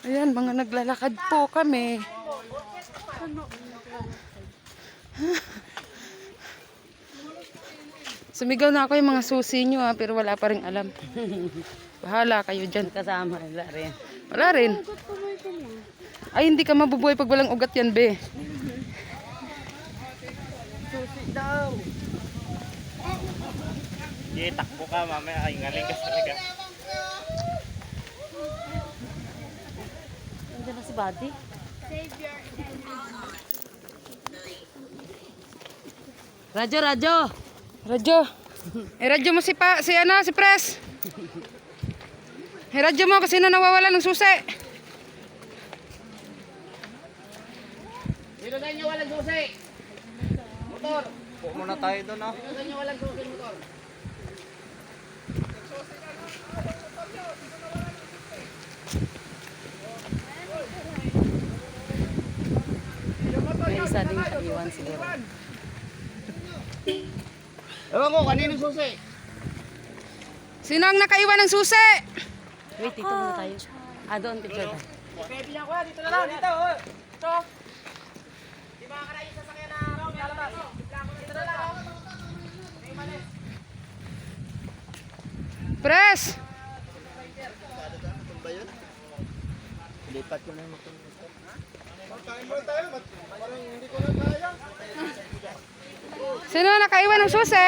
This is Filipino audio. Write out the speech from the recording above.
Ayan, mga naglalakad po kami. Sumigaw na ako yung mga susi nyo pero wala pa rin alam. Bahala kayo dyan. Kasama, wala rin. Wala rin. Ay, hindi ka mabubuhay pag walang ugat yan, be. Susi daw. Sige, takbo ka mamaya. Ay, ngaling ka talaga. Nandiyan na si Buddy. Radyo, radyo. Radyo. Radyo mo si Pres. Radyo mo kasi na nawawala ng susi. Dito tayo nyo walang susi. Motor. Po muna tayo doon, no? Dito tayo nyo walang susi, motor. May isa din kaiwan siguro. Ewan ko, kaninong susi? Sino ang nakaiwan ng susi? Wait, dito muna tayo. Doon picture tayo. Okay, bilang ko ha. Dito na lang, dito. Ito. Di ba ka na yung sasakyan na lalabas? Dito na lang. Pres! Lipat ko na yung motor. Sino ang nakaiwan ng susi?